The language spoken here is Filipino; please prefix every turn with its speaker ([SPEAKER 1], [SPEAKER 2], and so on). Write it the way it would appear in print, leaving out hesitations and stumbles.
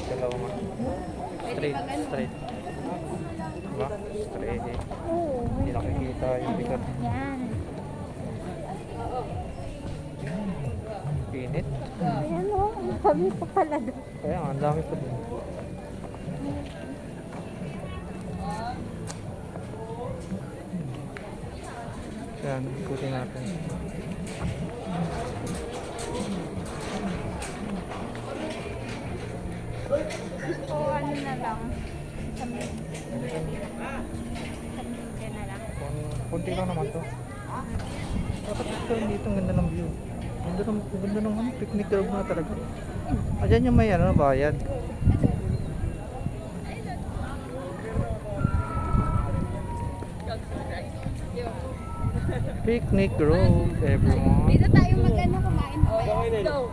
[SPEAKER 1] Kaloma. Straight, straight. Diba? Straight.
[SPEAKER 2] Oo.
[SPEAKER 1] Hindi nakikita yung bigat.
[SPEAKER 2] Yan.
[SPEAKER 1] Pinit.
[SPEAKER 2] Ayan o. Ang dami pa pala doon.
[SPEAKER 1] Kaya nga, ang dami pa din. Yan, ikutin natin.
[SPEAKER 2] O ano na lang. Sabihin. Sabihin na lang.
[SPEAKER 1] Kunti lang naman to. Dapat ito dito, ang ganda ng view. Ang ganda ng picnic grove na talaga. Ayan yung may ano, bayad. Picnic grove, everyone.
[SPEAKER 2] Dito tayo mag-ano kumain. Go.